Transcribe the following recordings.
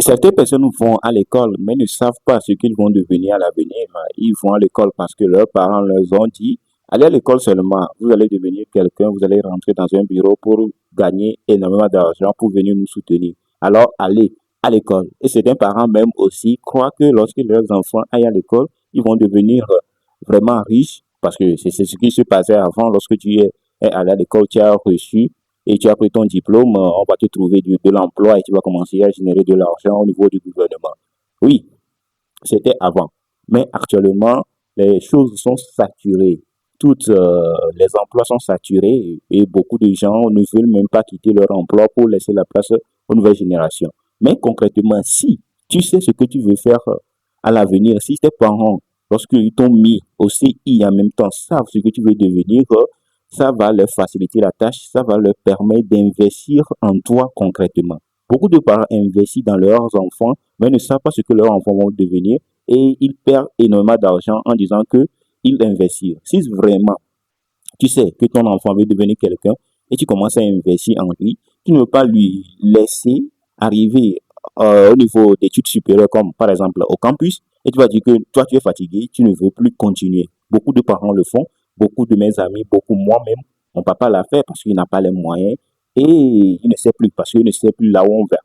Certaines personnes vont à l'école, mais ne savent pas ce qu'ils vont devenir à l'avenir. Ils vont à l'école parce que leurs parents leur ont dit, allez à l'école seulement, vous allez devenir quelqu'un, vous allez rentrer dans un bureau pour gagner énormément d'argent pour venir nous soutenir. Alors, allez à l'école. Et certains parents même aussi croient que lorsque leurs enfants aillent à l'école, ils vont devenir vraiment riches parce que c'est ce qui se passait avant lorsque tu es allé à l'école, tu as reçu et tu as pris ton diplôme, on va te trouver de l'emploi et tu vas commencer à générer de l'argent au niveau du gouvernement. Oui, c'était avant. Mais actuellement, les choses sont saturées. Toutes les emplois sont saturés et beaucoup de gens ne veulent même pas quitter leur emploi pour laisser la place aux nouvelles générations. Mais concrètement, si tu sais ce que tu veux faire à l'avenir, si tes parents, lorsqu'ils t'ont mis au CI en même temps, savent ce que tu veux devenir, ça va leur faciliter la tâche, ça va leur permettre d'investir en toi concrètement. Beaucoup de parents investissent dans leurs enfants, mais ne savent pas ce que leurs enfants vont devenir et ils perdent énormément d'argent en disant que ils investissent. Si vraiment tu sais que ton enfant veut devenir quelqu'un et tu commences à investir en lui, tu ne veux pas lui laisser arriver au niveau d'études supérieures comme par exemple au campus et tu vas dire que toi tu es fatigué, tu ne veux plus continuer. Beaucoup de parents le font, beaucoup de mes amis, beaucoup moi-même, mon papa l'a fait parce qu'il n'a pas les moyens et il ne sait plus parce qu'il ne sait plus là où on va.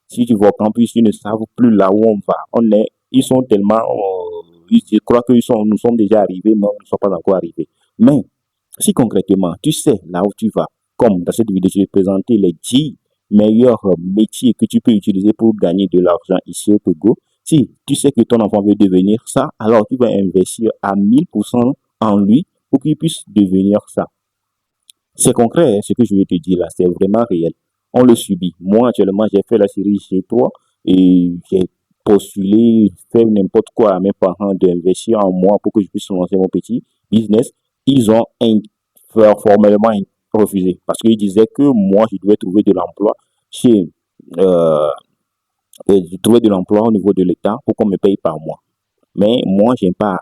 Si tu vas au campus, ils ne savent plus là où on va. Ils sont tellement, je crois que nous sommes déjà arrivés, mais nous ne sommes pas encore arrivés. Mais si concrètement, tu sais là où tu vas, comme dans cette vidéo, je vais te présenter les 10 meilleurs métiers que tu peux utiliser pour gagner de l'argent ici au Togo. Si tu sais que ton enfant veut devenir ça, alors tu vas investir à 1000% en lui pour qu'il puisse devenir ça. C'est concret, hein, ce que je vais te dire là, c'est vraiment réel. On le subit. Moi, actuellement, j'ai fait la série G3 et j'ai postulé, fait n'importe quoi à mes parents d'investir en moi pour que je puisse lancer mon petit business. Ils ont formellement refusé parce qu'ils disaient que moi, je devais trouver de l'emploi chez, euh, trouver de l'emploi au niveau de l'État pour qu'on me paye par mois. Mais moi, c'est pas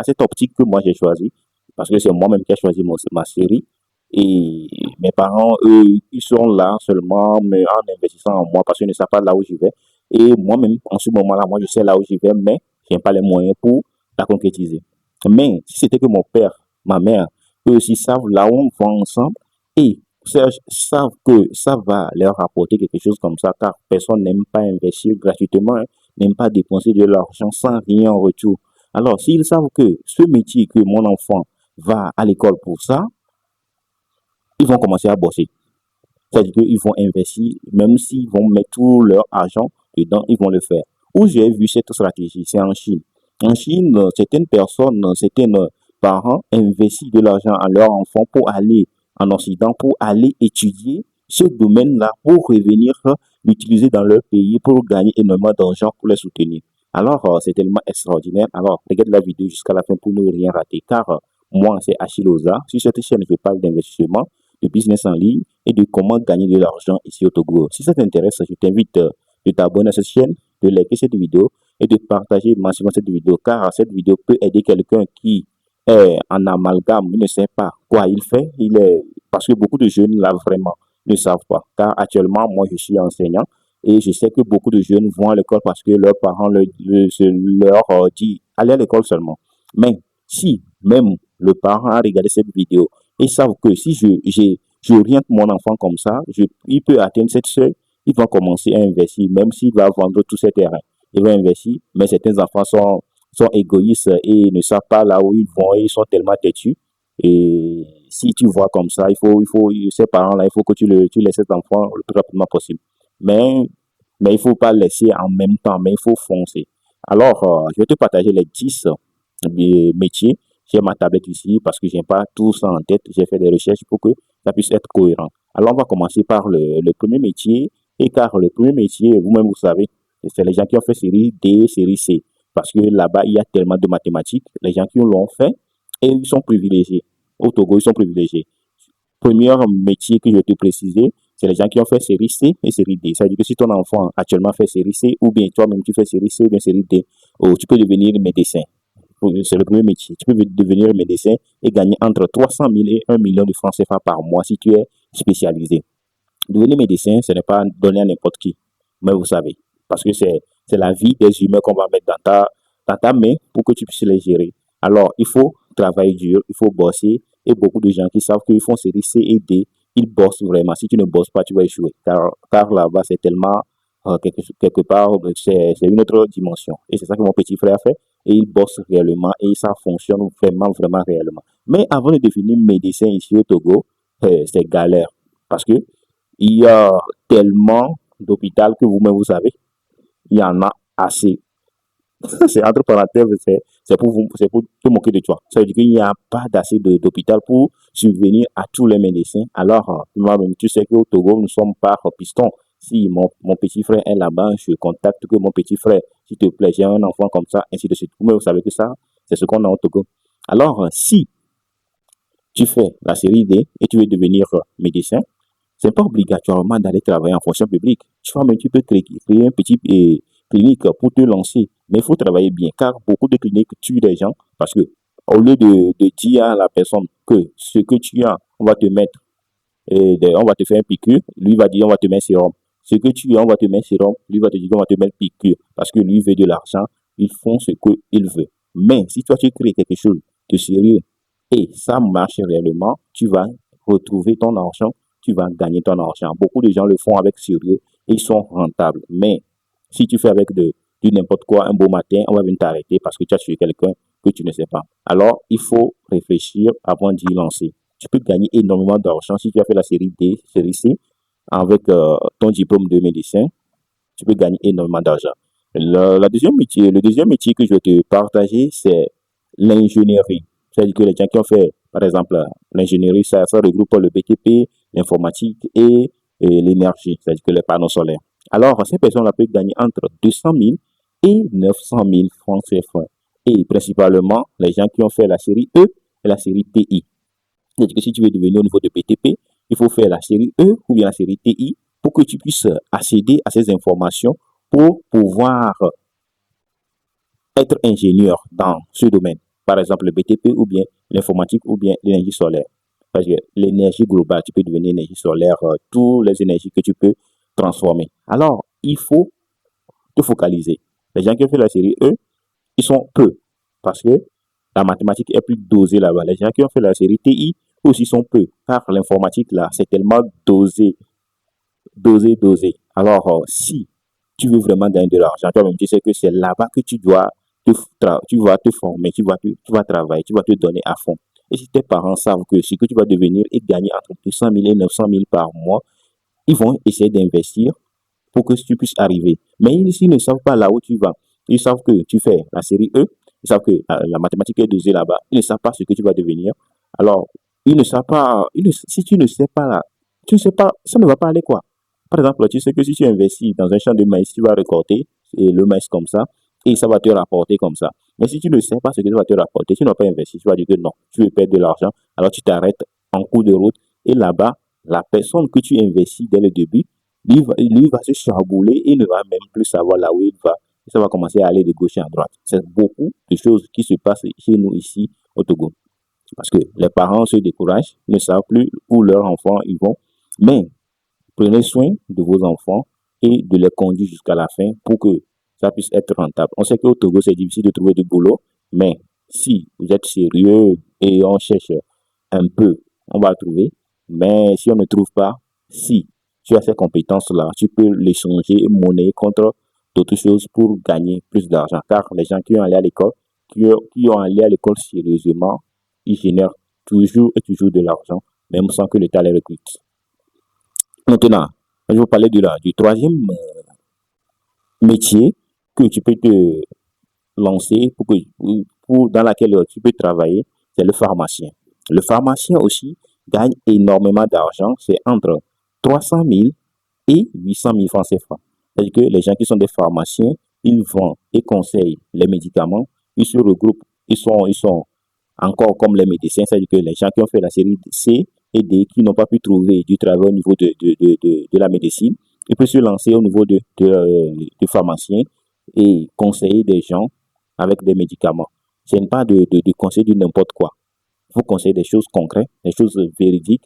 cette optique que moi j'ai choisi parce que c'est moi-même qui ai choisi ma série. Et mes parents, eux, ils sont là seulement mais en investissant en moi parce qu'ils ne savent pas là où je vais. Et moi-même, en ce moment-là, moi, je sais là où je vais, mais je n'ai pas les moyens pour la concrétiser. Mais si c'était que mon père, ma mère, eux aussi savent là où on va ensemble et savent que ça va leur apporter quelque chose comme ça, car personne n'aime pas investir gratuitement, hein, n'aime pas dépenser de l'argent sans rien en retour. Alors, s'ils savent que ce métier que mon enfant va à l'école pour ça, ils vont commencer à bosser. C'est-à-dire qu'ils vont investir, même s'ils vont mettre tout leur argent dedans, ils vont le faire. Où j'ai vu cette stratégie, c'est en Chine. En Chine, certaines personnes, certains parents investissent de l'argent à leurs enfants pour aller en Occident, pour aller étudier ce domaine-là, pour revenir l'utiliser dans leur pays, pour gagner énormément d'argent, pour les soutenir. Alors, c'est tellement extraordinaire. Alors, regarde la vidéo jusqu'à la fin pour ne rien rater, car moi, c'est Achille Oza. Sur cette chaîne, je parle d'investissement, de business en ligne et de comment gagner de l'argent ici au Togo. Si ça t'intéresse, je t'invite de t'abonner à cette chaîne, de liker cette vidéo et de partager massivement cette vidéo car cette vidéo peut aider quelqu'un qui est en amalgame, il ne sait pas quoi il fait, parce que beaucoup de jeunes là vraiment ne savent pas. Car actuellement, moi je suis enseignant et je sais que beaucoup de jeunes vont à l'école parce que leurs parents leur dit allez à l'école seulement. Mais si même le parent a regardé cette vidéo et savent que si j'oriente mon enfant comme ça, il peut atteindre cette seuil, il va commencer à investir, même s'il va vendre tous ses terrains. Il va investir, mais certains enfants sont égoïstes et ne savent pas là où ils vont, et ils sont tellement têtus. Et si tu vois comme ça, ces parents-là, il faut que tu laisses cet enfant le plus rapidement possible. Mais, mais il ne faut pas laisser en même temps, mais il faut foncer. Alors, je vais te partager les 10 métiers. J'ai ma tablette ici parce que je n'ai pas tout ça en tête. J'ai fait des recherches pour que ça puisse être cohérent. Alors, on va commencer par le premier métier. Et car le premier métier, vous-même, vous savez, c'est les gens qui ont fait série D, série C. Parce que là-bas, il y a tellement de mathématiques. Les gens qui l'ont fait, et ils sont privilégiés. Au Togo, ils sont privilégiés. Premier métier que je vais te préciser, c'est les gens qui ont fait série C et série D. Ça veut dire que si ton enfant actuellement fait série C, ou bien toi-même tu fais série C ou bien série D, oh, tu peux devenir médecin. C'est le premier métier. Tu peux devenir médecin et gagner entre 300 000 et 1 million de francs CFA par mois si tu es spécialisé. Devenir médecin, ce n'est pas donné à n'importe qui. Mais vous savez, parce que c'est la vie des humains qu'on va mettre dans ta main pour que tu puisses les gérer. Alors, il faut travailler dur, il faut bosser, et beaucoup de gens qui savent qu'ils font série C et D, ils bossent vraiment. Si tu ne bosses pas, tu vas échouer, car là-bas, c'est tellement, quelque part, c'est une autre dimension. Et c'est ça que mon petit frère fait, et il bosse réellement, et ça fonctionne vraiment, vraiment réellement. Mais avant de devenir médecin ici au Togo, c'est galère, parce que il y a tellement d'hôpitaux que vous-même vous savez, il y en a assez. C'est entre parenthèses, c'est pour te moquer de toi. Ça veut dire qu'il n'y a pas d'assez d'hôpital pour subvenir à tous les médecins. Alors, moi-même, tu sais qu'au Togo, nous sommes par piston. Si mon petit frère est là-bas, je contacte que mon petit frère, s'il te plaît, j'ai un enfant comme ça, ainsi de suite. Vous savez que ça, c'est ce qu'on a au Togo. Alors, si tu fais la série D et tu veux devenir médecin, c'est pas obligatoirement d'aller travailler en fonction publique. Tu peux créer un petit clinique pour te lancer. Mais il faut travailler bien, car beaucoup de cliniques tuent des gens parce que au lieu de dire à la personne que ce que tu as, on va te mettre, on va te faire un piqûre, lui va dire on va te mettre sérum. Ce que tu as, on va te mettre sérum, lui va te dire on va te mettre piqûre parce que lui veut de l'argent, ils font ce qu'il veut. Mais si toi tu crées quelque chose de sérieux et ça marche réellement, tu vas retrouver ton argent, tu vas gagner ton argent. Beaucoup de gens le font avec sérieux et ils sont rentables. Mais si tu fais avec du n'importe quoi, un beau matin, on va venir t'arrêter parce que tu as tué quelqu'un que tu ne sais pas. Alors, il faut réfléchir avant d'y lancer. Tu peux gagner énormément d'argent si tu as fait la série D, série C, avec ton diplôme de médecin. Tu peux gagner énormément d'argent. Le deuxième métier que je vais te partager, c'est l'ingénierie. C'est-à-dire que les gens qui ont fait, par exemple, l'ingénierie, ça regroupe le BTP, l'informatique et l'énergie, c'est-à-dire que les panneaux solaires. Alors, ces personnes-là peuvent gagner entre 200 000 et 900 000 francs CFA. Et principalement, les gens qui ont fait la série E et la série TI. C'est-à-dire que si tu veux devenir au niveau de BTP, il faut faire la série E ou bien la série TI pour que tu puisses accéder à ces informations pour pouvoir être ingénieur dans ce domaine. Par exemple, le BTP ou bien l'informatique ou bien l'énergie solaire. Parce que l'énergie globale, tu peux devenir énergie solaire, toutes les énergies que tu peux transformer. Alors, il faut te focaliser. Les gens qui ont fait la série E, ils sont peu parce que la mathématique est plus dosée là-bas. Les gens qui ont fait la série TI aussi sont peu car l'informatique là, c'est tellement dosé. Alors, si tu veux vraiment gagner de l'argent, toi-même, tu sais que c'est là-bas que tu vas te former, tu vas travailler, tu vas te donner à fond. Et si tes parents savent que ce que tu vas devenir est gagner entre 200 000 et 900 000 par mois, ils vont essayer d'investir pour que tu puisses arriver. Mais s'ils ne savent pas là où tu vas, ils savent que tu fais la série E, ils savent que la mathématique est dosée là-bas, ils ne savent pas ce que tu vas devenir. Alors, ils ne savent pas, si tu ne sais pas là, tu ne sais pas, ça ne va pas aller quoi. Par exemple, tu sais que si tu investis dans un champ de maïs, tu vas récolter le maïs comme ça, et ça va te rapporter comme ça. Mais si tu ne sais pas ce que ça va te rapporter, tu n'as pas investi, tu vas dire que non, tu veux perdre de l'argent, alors tu t'arrêtes en cours de route, et là-bas, la personne que tu investis dès le début, lui va se charbouler et ne va même plus savoir là où il va. Ça va commencer à aller de gauche à droite. C'est beaucoup de choses qui se passent chez nous ici au Togo. Parce que les parents se découragent, ne savent plus où leurs enfants ils vont. Mais prenez soin de vos enfants et de les conduire jusqu'à la fin pour que ça puisse être rentable. On sait qu'au Togo, c'est difficile de trouver du boulot, mais si vous êtes sérieux et on cherche un peu, on va trouver. Mais si on ne trouve pas, si tu as ces compétences-là, tu peux les changer et monnaie contre d'autres choses pour gagner plus d'argent. Car les gens qui ont allé à l'école, qui ont allé à l'école sérieusement, ils génèrent toujours et toujours de l'argent, même sans que l'État les recrute. Maintenant, je vais vous parler du troisième métier que tu peux te lancer dans laquelle tu peux travailler, c'est le pharmacien. Le pharmacien aussi gagne énormément d'argent, c'est entre 300 000 et 800 000 francs CFA. C'est-à-dire que les gens qui sont des pharmaciens, ils vendent et conseillent les médicaments, ils se regroupent, ils sont encore comme les médecins, c'est-à-dire que les gens qui ont fait la série C et D, qui n'ont pas pu trouver du travail au niveau de la médecine, ils peuvent se lancer au niveau de pharmaciens et conseiller des gens avec des médicaments. Ce n'est pas de conseiller du n'importe quoi. Il faut conseiller des choses concrètes, des choses véridiques.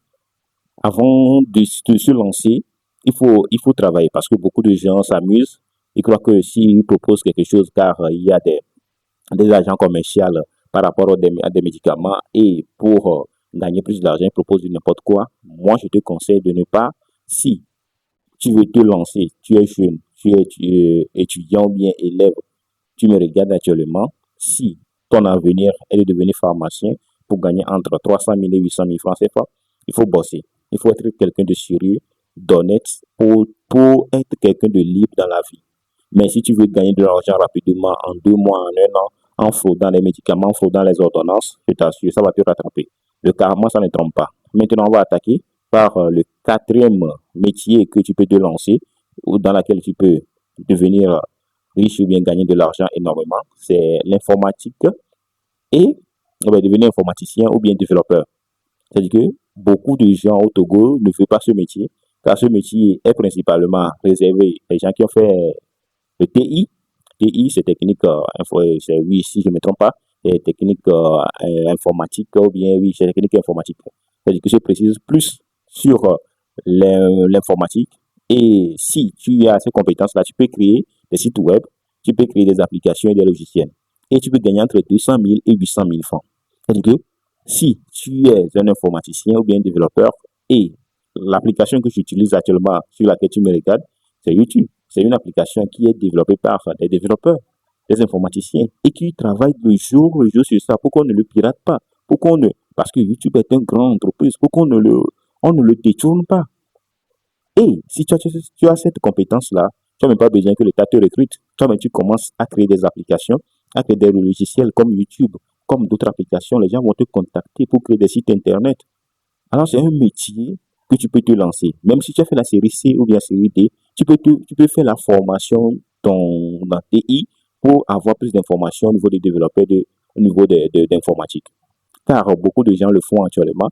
Avant de se lancer, il faut travailler parce que beaucoup de gens s'amusent Il croit que s'il propose quelque chose, car il y a des agents commerciaux par rapport à des médicaments et pour gagner plus d'argent, il propose n'importe quoi. Moi, je te conseille de ne pas, si tu veux te lancer, tu es jeune, tu es étudiant ou bien élève, tu me regardes actuellement, si ton avenir est de devenir pharmacien pour gagner entre 300 000 et 800 000 francs CFA, il faut bosser. Il faut être quelqu'un de sérieux, d'honnête pour être quelqu'un de libre dans la vie. Mais si tu veux gagner de l'argent rapidement, en 2 mois, en un an, en fraudant les médicaments, en fraudant les ordonnances, je t'assure, ça va te rattraper. Le karma, ça ne trompe pas. Maintenant, on va attaquer par le quatrième métier que tu peux te lancer ou dans laquelle tu peux devenir riche ou bien gagner de l'argent énormément. C'est l'informatique et devenir informaticien ou bien développeur. C'est-à-dire que beaucoup de gens au Togo ne font pas ce métier, car ce métier est principalement réservé aux gens qui ont fait le TI. TI, c'est technique, c'est, oui, si je ne me trompe pas, c'est technique informatique, ou bien, oui, c'est technique informatique. C'est-à-dire que je précise plus sur l'informatique. Et si tu as ces compétences-là, tu peux créer des sites web, tu peux créer des applications et des logiciels. Et tu peux gagner entre 200 000 et 800 000 francs. C'est-à-dire que si tu es un informaticien ou bien un développeur et l'application que j'utilise actuellement sur laquelle tu me regardes, c'est YouTube. C'est une application qui est développée par des développeurs, des informaticiens et qui travaillent le jour sur ça pour qu'on ne le pirate pas, pour qu'on ne, parce que YouTube est une grande entreprise, pour on ne le détourne pas. Et si tu as cette compétence-là, tu n'as même pas besoin que l'État te recrute. Toi-même, tu commences à créer des applications, à créer des logiciels comme YouTube, comme d'autres applications. Les gens vont te contacter pour créer des sites Internet. Alors, c'est un métier que tu peux te lancer. Même si tu as fait la série C ou bien la série D, tu peux faire la formation dans TI pour avoir plus d'informations au niveau des développeurs, au niveau d'informatique. Car beaucoup de gens le font actuellement,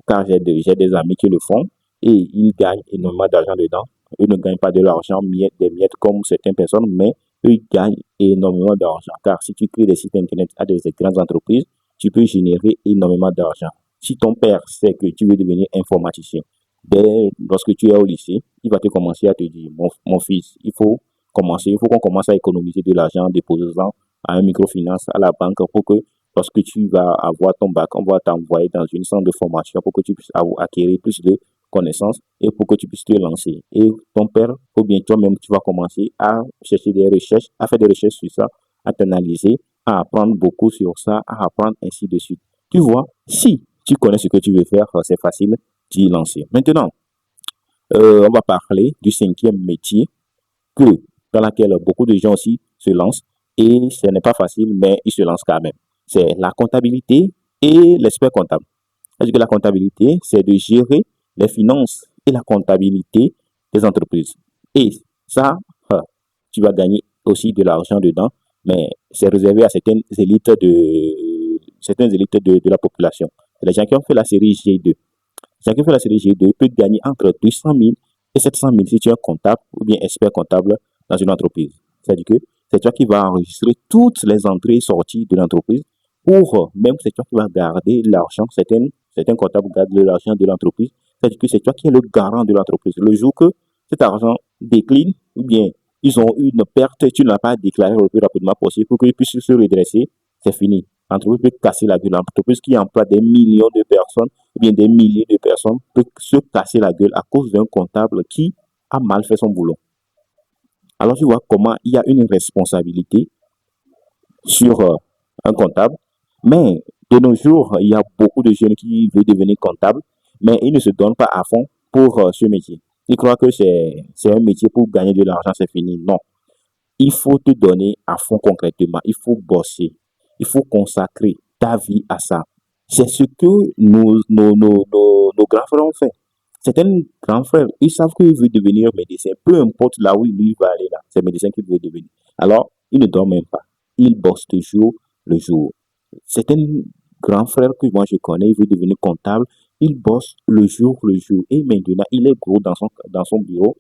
car j'ai des amis qui le font et ils gagnent énormément d'argent dedans. Eux ne gagnent pas de l'argent, des miettes comme certaines personnes, mais eux ils gagnent énormément d'argent. Car si tu crées des sites internet à des grandes entreprises, tu peux générer énormément d'argent. Si ton père sait que tu veux devenir informaticien, lorsque tu es au lycée, il va te commencer à te dire, mon fils, il faut qu'on commence à économiser de l'argent en déposant à un microfinance à la banque pour que lorsque tu vas avoir ton bac, on va t'envoyer dans une centre de formation pour que tu puisses acquérir plus de connaissances et pour que tu puisses te lancer. Et ton père, ou bien toi-même, tu vas commencer à chercher des recherches, à faire des recherches sur ça, à t'analyser, à apprendre beaucoup sur ça, à apprendre ainsi de suite. Tu vois, si tu connais ce que tu veux faire, c'est facile d'y lancer. Maintenant, on va parler du cinquième métier que, dans laquelle beaucoup de gens aussi se lancent et ce n'est pas facile, mais ils se lancent quand même. C'est la comptabilité et l'expert comptable. C'est-à-dire que la comptabilité, c'est de gérer les finances et la comptabilité des entreprises. Et ça, tu vas gagner aussi de l'argent dedans, mais c'est réservé à certaines élites de la population. Les gens qui ont fait la série G2. Les gens qui ont fait la série G2 peuvent gagner entre 200 000 et 700 000 si tu es comptable ou bien expert comptable dans une entreprise. C'est-à-dire que c'est toi qui vas enregistrer toutes les entrées et sorties de l'entreprise pour, même c'est toi qui vas garder l'argent. Certains comptables gardent l'argent de l'entreprise. C'est-à-dire que c'est toi qui es le garant de l'entreprise. Le jour que cet argent décline ou bien ils ont eu une perte, tu ne l'as pas déclaré le plus rapidement possible pour qu'ils puissent se redresser, c'est fini. L'entreprise peut casser la gueule. L'entreprise qui emploie des millions de personnes, ou bien des milliers de personnes, peut se casser la gueule à cause d'un comptable qui a mal fait son boulot. Alors tu vois comment il y a une responsabilité sur un comptable. Mais de nos jours, il y a beaucoup de jeunes qui veulent devenir comptables, mais ils ne se donnent pas à fond pour ce métier. Ils croient que c'est un métier pour gagner de l'argent, c'est fini. Non. Il faut te donner à fond concrètement. Il faut bosser. Il faut consacrer ta vie à ça. C'est ce que nos grands frères ont fait. Certains grands frères, ils savent qu'ils veulent devenir médecin. Peu importe là où lui va aller là, c'est médecin qu'il veut devenir. Alors, ils ne dorment même pas. Ils bossent toujours le jour. Certains grands frères que moi je connais, ils veulent devenir comptable. Ils bossent le jour. Et maintenant, il est gros dans son bureau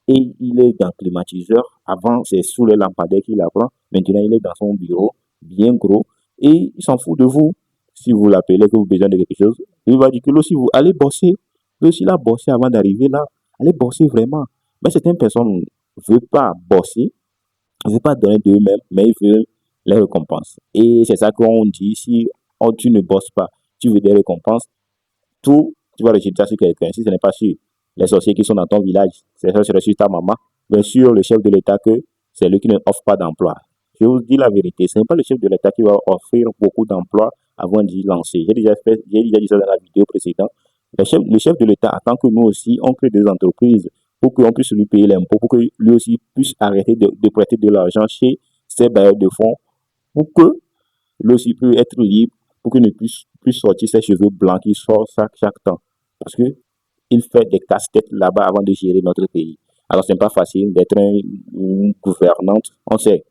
et il est dans le climatiseur. Avant, c'est sous les lampadaires qu'il apprend. Maintenant, il est dans son bureau, bien gros, et il s'en fout de vous. Si vous l'appelez, que vous avez besoin de quelque chose, il va dire que si vous allez bosser, s'il a bossé avant d'arriver là, allez bosser vraiment. Mais certaines personnes ne veulent pas bosser ne veulent pas donner d'eux-mêmes, mais ils veulent les récompenses. Et c'est ça qu'on dit, si tu ne bosses pas, tu veux des récompenses, tout, tu vas rejeter ça sur quelqu'un. Si ce n'est pas sur les sorciers qui sont dans ton village, c'est ça serait sur ta maman, bien sûr le chef de l'État que c'est lui qui ne offre pas d'emploi. Je vous dis la vérité, ce n'est pas le chef de l'État qui va offrir beaucoup d'emplois avant d'y lancer. J'ai déjà dit ça dans la vidéo précédente. Le chef de l'État attend que nous aussi, on crée des entreprises pour qu'on puisse lui payer l'impôt, pour que lui aussi puisse arrêter de prêter de l'argent chez ses bailleurs de fonds, pour que lui aussi puisse être libre, pour qu'il ne puisse plus sortir ses cheveux blancs qui sortent chaque temps. Parce que il fait des casse-têtes là-bas avant de gérer notre pays. Alors, ce n'est pas facile d'être une gouvernante. On sait,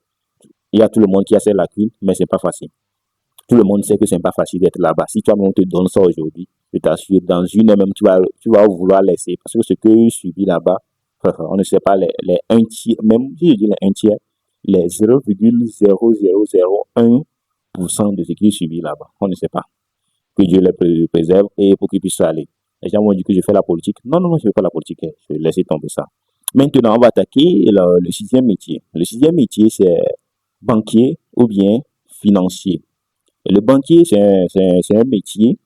il y a tout le monde qui a ses lacunes, mais ce n'est pas facile. Tout le monde sait que ce n'est pas facile d'être là-bas. Si toi-même on te donne ça aujourd'hui, je t'assure, dans une heure même, tu vas vouloir laisser. Parce que ce que je subis là-bas, on ne sait pas les 1 tiers, même si je dis les 1 tiers, les 0,0001% de ce qu'il subit là-bas. On ne sait pas. Que Dieu les préserve et pour qu'ils puissent aller. Les gens m'ont dit que je fais la politique. Non, non, non, je ne fais pas la politique. Je vais laisser tomber ça. Maintenant, on va attaquer le sixième métier. Le sixième métier, c'est banquier ou bien financier. Et le banquier, c'est un métier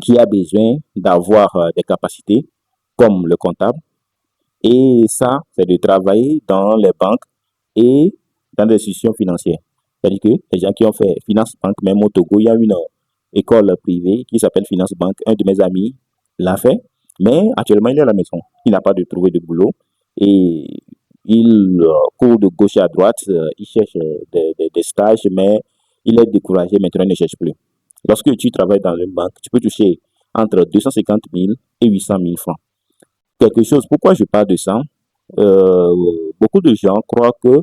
qui a besoin d'avoir des capacités comme le comptable. Et ça, c'est de travailler dans les banques et dans les institutions financières. C'est-à-dire que les gens qui ont fait Finance Banque, même au Togo, il y a une école privée qui s'appelle Finance Banque. Un de mes amis l'a fait, mais actuellement, il est à la maison. Il n'a pas de trouver de boulot et il court de gauche à droite. Il cherche des stages, mais il est découragé. Maintenant, il ne cherche plus. Lorsque tu travailles dans une banque, tu peux toucher entre 250 000 et 800 000 francs. Quelque chose, pourquoi je parle de ça? Euh, Beaucoup de gens croient que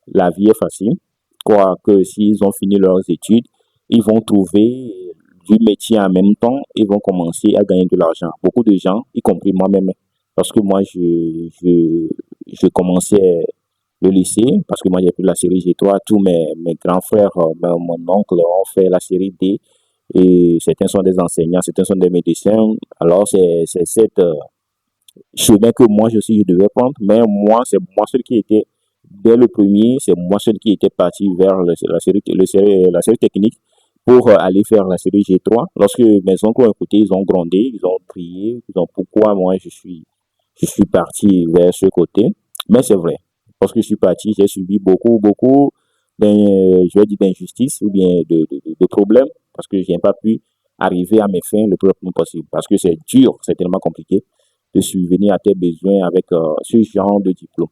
la vie est facile, croient que s'ils ont fini leurs études, ils vont trouver du métier en même temps, ils vont commencer à gagner de l'argent. Beaucoup de gens, y compris moi-même, parce que moi, je commençais le lycée, parce que moi, j'ai pris la série G3, tous mes grands frères, mon oncle ont fait la série D, et certains sont des enseignants, certains sont des médecins. Alors, c'est cette chemin que moi aussi je devais prendre, mais moi, c'est moi seul qui était dès le premier, c'est moi seul qui était parti vers la série technique pour aller faire la série G3. Lorsque mes oncles ont écouté, ils ont grondé, ils ont prié, ils ont pourquoi moi je suis parti vers ce côté. Mais c'est vrai, parce que je suis parti, j'ai subi beaucoup je vais dire d'injustice ou bien de problèmes, parce que je n'ai pas pu arriver à mes fins le plus rapidement possible, parce que c'est dur, c'est tellement compliqué de subvenir à tes besoins avec ce genre de diplôme.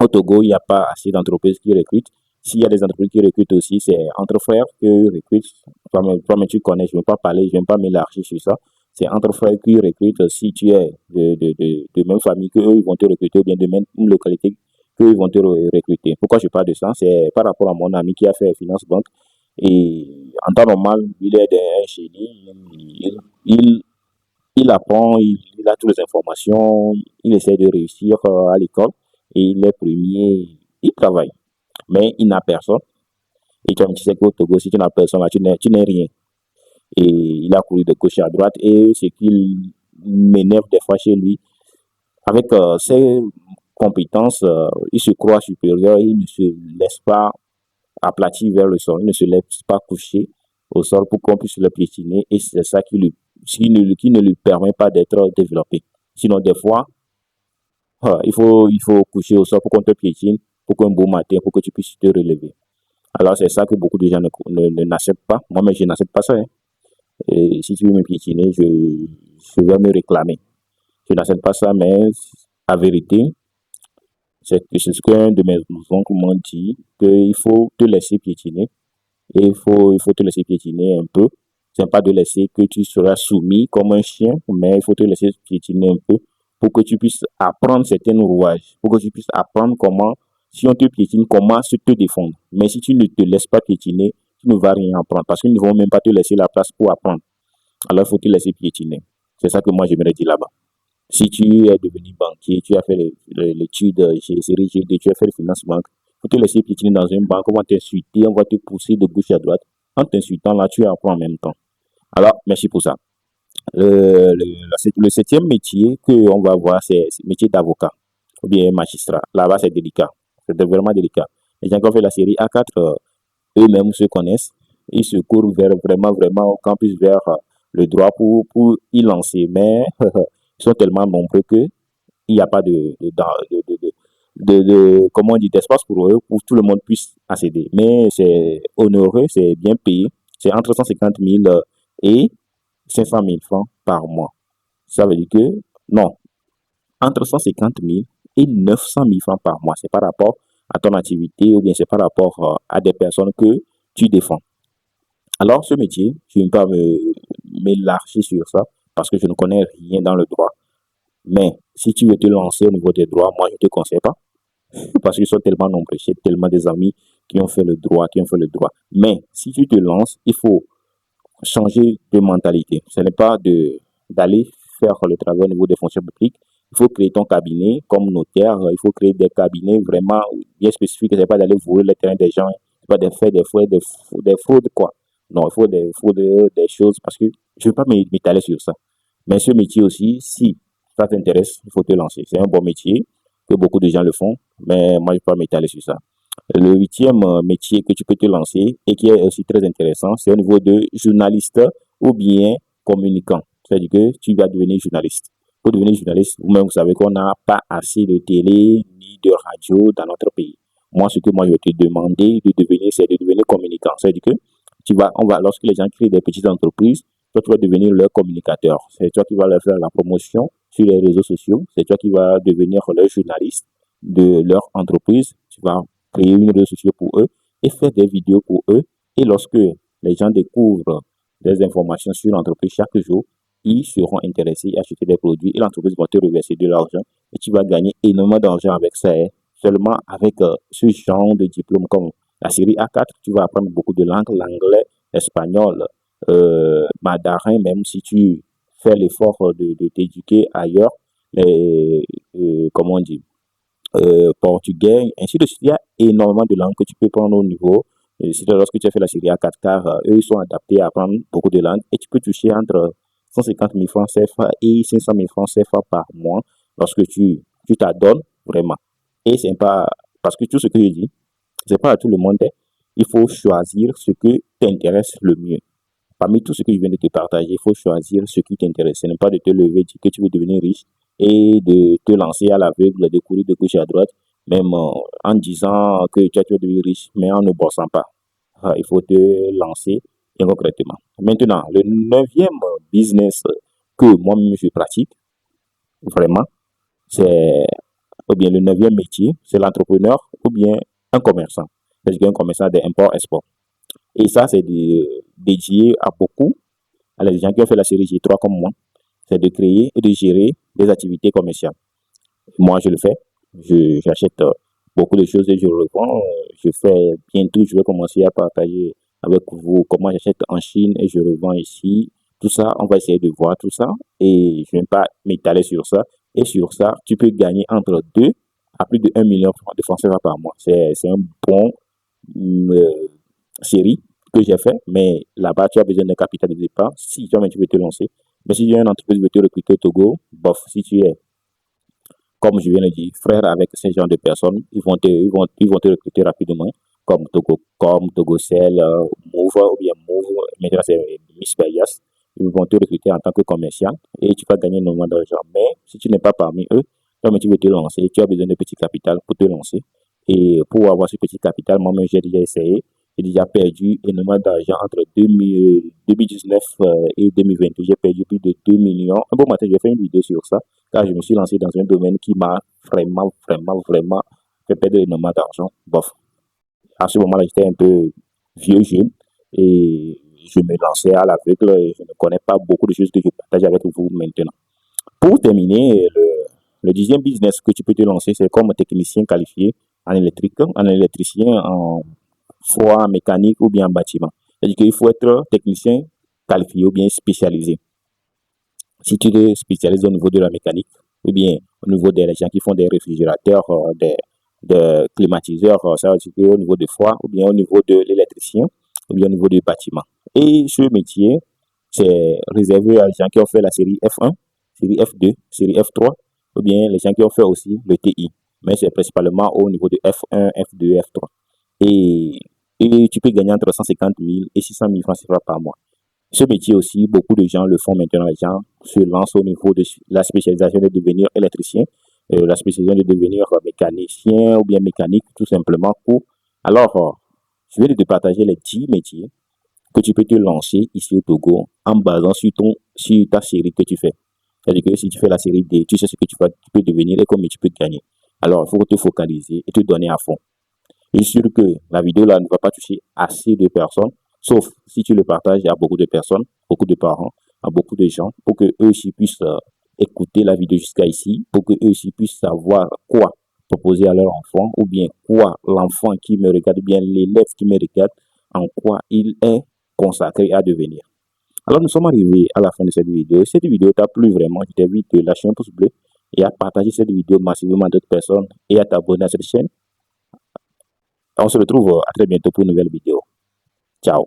Au Togo, il n'y a pas assez d'entreprises qui recrutent. S'il y a des entreprises qui recrutent aussi, c'est entre frères qui recrutent. Toi-même, tu connais, je ne vais pas parler, je ne vais pas m'élargir sur ça. C'est entre frères qui recrutent. Si tu es de même famille qu'eux, ils vont te recruter, ou bien de même localité qu'eux, ils vont te recruter. Pourquoi je parle de ça? C'est par rapport à mon ami qui a fait Finance Banque. Et en temps normal, il est un génie. Il apprend, il a toutes les informations, il essaie de réussir à l'école et il est premier, il travaille, mais il n'a personne. Et comme tu sais qu'au Togo, si tu n'as personne, là, tu n'es rien. Et il a couru de gauche à droite et ce qui m'énerve des fois chez lui, avec ses compétences, il se croit supérieur, il ne se laisse pas aplatir vers le sol, il ne se laisse pas coucher au sol pour qu'on puisse le piétiner et c'est ça qui ne lui permet pas d'être développé. Sinon, des fois, il faut coucher au sol pour qu'on te piétine, pour qu'un beau matin, pour que tu puisses te relever. Alors, c'est ça que beaucoup de gens n'acceptent pas. Moi-même, je n'accepte pas ça. Hein. Et si tu veux me piétiner, je vais me réclamer. Je n'accepte pas ça, mais la vérité, c'est ce qu'un de mes oncles m'ont dit, qu'il faut te laisser piétiner. Et il faut te laisser piétiner un peu. C'est pas de laisser que tu seras soumis comme un chien, mais il faut te laisser piétiner un peu pour que tu puisses apprendre certains rouages, pour que tu puisses apprendre comment, si on te piétine, comment se te défendre. Mais si tu ne te laisses pas piétiner, tu ne vas rien apprendre parce qu'ils ne vont même pas te laisser la place pour apprendre. Alors, il faut te laisser piétiner. C'est ça que moi, j'aimerais dire là-bas. Si tu es devenu banquier, tu as fait l'étude chez Série G2, tu as fait le finance banque, il faut te laisser piétiner dans une banque, on va t'insulter, on va te pousser de gauche à droite. En t'insultant, là, tu apprends en même temps. Alors, merci pour ça. Le septième métier qu'on va voir, c'est le métier d'avocat ou bien magistrat. Là-bas, c'est délicat. C'était vraiment délicat. Les gens qui ont fait la série A4, eux-mêmes se connaissent. Ils se courent vers vraiment au campus vers le droit pour y lancer. Mais ils sont tellement nombreux que il n'y a pas comment on dit, d'espace pour eux, pour que tout le monde puisse accéder. Mais c'est onéreux, c'est bien payé. C'est entre 150 000 et 500 000 francs par mois. Ça veut dire que, non, entre 150 000 et 900 000 francs par mois. C'est par rapport à ton activité ou bien c'est par rapport à des personnes que tu défends. Alors, ce métier, je ne vais pas m'élargir sur ça parce que je ne connais rien dans le droit. Mais si tu veux te lancer au niveau des droits, moi, je ne te conseille pas parce qu'ils sont tellement nombreux. J'ai tellement des amis qui ont fait le droit, qui ont fait le droit. Mais si tu te lances, il faut changer de mentalité. Ce n'est pas d'aller faire le travail au niveau des fonctions publiques. Il faut créer ton cabinet comme notaire. Il faut créer des cabinets vraiment bien spécifiques. Ce n'est pas d'aller voler le terrain des gens. Ce n'est pas de faire des fraudes, quoi. Non, il faut des fraudes, des choses parce que je ne veux pas m'étaler sur ça. Mais ce métier aussi, si ça t'intéresse, il faut te lancer. C'est un bon métier que beaucoup de gens le font, mais moi, je ne peux pas m'étaler sur ça. Le huitième métier que tu peux te lancer et qui est aussi très intéressant, c'est au niveau de journaliste ou bien communicant. C'est-à-dire que tu vas devenir journaliste. Pour devenir journaliste, vous-même, vous savez qu'on n'a pas assez de télé ni de radio dans notre pays. Moi, ce que moi, je vais te demander de devenir, c'est de devenir communicant. C'est-à-dire que lorsque les gens créent des petites entreprises, toi, tu vas devenir leur communicateur. C'est toi qui vas leur faire la promotion sur les réseaux sociaux. C'est toi qui vas devenir leur journaliste de leur entreprise. Tu vas créer une réseau social pour eux et faire des vidéos pour eux. Et lorsque les gens découvrent des informations sur l'entreprise chaque jour, ils seront intéressés à acheter des produits et l'entreprise va te reverser de l'argent et tu vas gagner énormément d'argent avec ça. Seulement avec ce genre de diplôme comme la série A4, tu vas apprendre beaucoup de langues, l'anglais, l'espagnol, mandarin, même si tu fais l'effort de t'éduquer ailleurs, comment on dit, portugais, ainsi de suite. Il y a énormément de langues que tu peux prendre au niveau. C'est lorsque tu as fait la série A4, car eux, ils sont adaptés à apprendre beaucoup de langues et tu peux toucher entre 150 000 francs CFA et 500 000 francs CFA par mois lorsque tu t'adonnes vraiment. Et c'est pas, parce que tout ce que je dis, c'est pas à tout le monde. Il faut choisir ce que t'intéresse le mieux. Parmi tout ce que je viens de te partager, il faut choisir ce qui t'intéresse. Ce n'est pas de te lever, dire que tu veux devenir riche et de te lancer à l'aveugle, de courir de gauche à droite, même en disant que tu vas devenir riche, mais en ne bossant pas. Il faut te lancer bien concrètement. Maintenant, le neuvième business que moi-même je pratique, vraiment, c'est, ou bien le neuvième métier, c'est l'entrepreneur ou bien un commerçant. C'est-à-dire qu'un commerçant d'import-export. Et ça, c'est dédié à beaucoup, à les gens qui ont fait la série G3 comme moi, c'est de créer et de gérer des activités commerciales. Moi, je le fais. J'achète beaucoup de choses et je revends. Je fais bientôt, je vais commencer à partager avec vous comment j'achète en Chine et je revends ici. Tout ça, on va essayer de voir tout ça et je ne vais pas m'étaler sur ça. Et sur ça, tu peux gagner entre 2 à plus de 1 million de francs CFA par mois. C'est un bon série que j'ai fait, mais là-bas, tu as besoin d'un capital de départ si jamais tu veux te lancer. Mais si tu as une entreprise qui veut te recruter au Togo, bof, si tu es, comme je viens de dire, frère avec ces genre de personnes, ils vont te recruter rapidement, comme Togocom, Togocel, Move, ou bien Move, maintenant c'est Miss Bayas. Ils vont te recruter en tant que commercial et tu vas gagner énormément d'argent. Mais si tu n'es pas parmi eux, toi, tu veux te lancer, tu as besoin de petit capital pour te lancer. Et pour avoir ce petit capital, moi-même, j'ai déjà essayé. J'ai déjà perdu énormément d'argent entre 2019 et 2020. J'ai perdu plus de 2 millions. Un bon matin, j'ai fait une vidéo sur ça, car je me suis lancé dans un domaine qui m'a vraiment fait perdre énormément d'argent. Bof. À ce moment-là, j'étais un peu vieux, jeune, et je me lançais à l'aveugle et je ne connais pas beaucoup de choses que je partage avec vous maintenant. Pour terminer, le dixième business que tu peux te lancer, c'est comme technicien qualifié en électrique, en électricien, soit en mécanique ou bien en bâtiment. C'est-à-dire qu'il faut être technicien qualifié ou bien spécialisé. Si tu te spécialises au niveau de la mécanique ou bien au niveau des gens qui font des réfrigérateurs, des climatiseurs, ça veut dire au niveau de froid ou bien au niveau de l'électricien ou bien au niveau du bâtiment. Et ce métier, c'est réservé à les gens qui ont fait la série F1, série F2, série F3 ou bien les gens qui ont fait aussi le TI. mais c'est principalement au niveau de F1, F2, F3. Et, et tu peux gagner entre 150 000 et 600 000 francs CFA par mois. Ce métier aussi, beaucoup de gens le font maintenant. Les gens se lancent au niveau de la spécialisation de devenir électricien, la spécialisation de devenir mécanicien ou bien mécanique, tout simplement. Alors, je vais te partager les 10 métiers que tu peux te lancer ici au Togo en basant sur ta série que tu fais. C'est-à-dire que si tu fais la série D, tu sais ce que tu peux devenir et combien tu peux gagner. Alors, il faut te focaliser et te donner à fond. Et je suis sûr que la vidéo là ne va pas toucher assez de personnes, sauf si tu le partages à beaucoup de personnes, beaucoup de parents, à beaucoup de gens, pour que eux aussi puissent écouter la vidéo jusqu'à ici, pour que eux aussi puissent savoir quoi proposer à leur enfant, ou bien quoi l'enfant qui me regarde, ou bien l'élève qui me regarde, en quoi il est consacré à devenir. Alors, nous sommes arrivés à la fin de cette vidéo. Si cette vidéo t'a plu vraiment, je t'invite à lâcher un pouce bleu et à partager cette vidéo massivement à d'autres personnes et à t'abonner à cette chaîne. On se retrouve à très bientôt pour une nouvelle vidéo. Ciao.